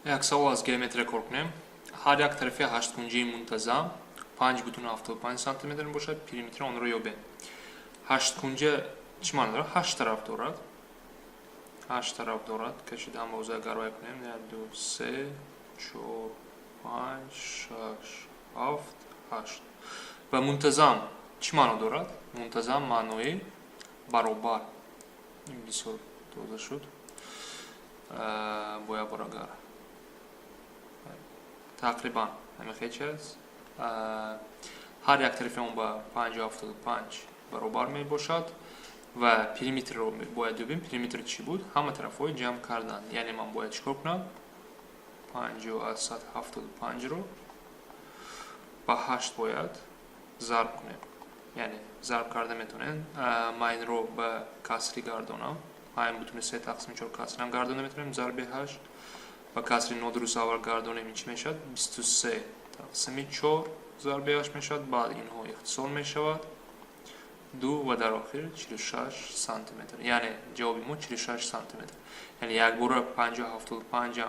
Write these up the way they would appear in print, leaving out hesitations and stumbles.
Jak savol az geometriya korknem. Har yak tarafı 8 kunci muntazam 5,75 santimetr boshad, perimetri 10 ro yobe. 8 kunca چی معنی داره؟ 8 طرف دارد. 8 طرف دارد. کشیدم با اوضاع گروه کنیم. 2 3 4 5 6 7 8 و منتظم چی معنی دارد؟ منتظم معنی برابر. این بسیار توضیح شد. بایا برابر. تقریبا همه خیلی است. هر یک طرف اون با 5,75 برابر می باشد و پریمتر رو باید ببینیم. پریمتر چی بود؟ همه طرفای جمع کردن. یعنی من باید چیکار کنم؟ 5,75 رو با 8 باید ضرب کنیم. یعنی ضرب کرده میتونن. من این رو به کسری گردانم. این بتونه 3 تقسیم 4 کسری هم گردانه میتونیم. ضرب 8 با کسری 9 درست اول گردانیم چی میشد؟ 23 تقسیم 4 ضرب 8 میشد. بعد اینها اختصار میشود 2 و در آخر 46 سانتیمتر. یعنی جواب ما 46 سانتیمتر. یعنی یک بار 5,75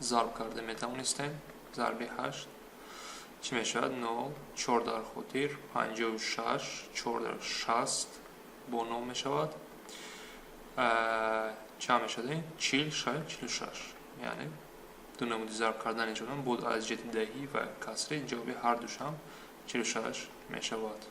ضرب کرده میتونستیم. ضرب 8 چی میشود؟ 9 4 در خاطر 56 4 در 60 با 9 میشود. چه میشود؟ 46. یعنی دو نمود ضرب کردن شدن بود از جهت دهی و کسری. جواب هر دوش هم 46 میشود.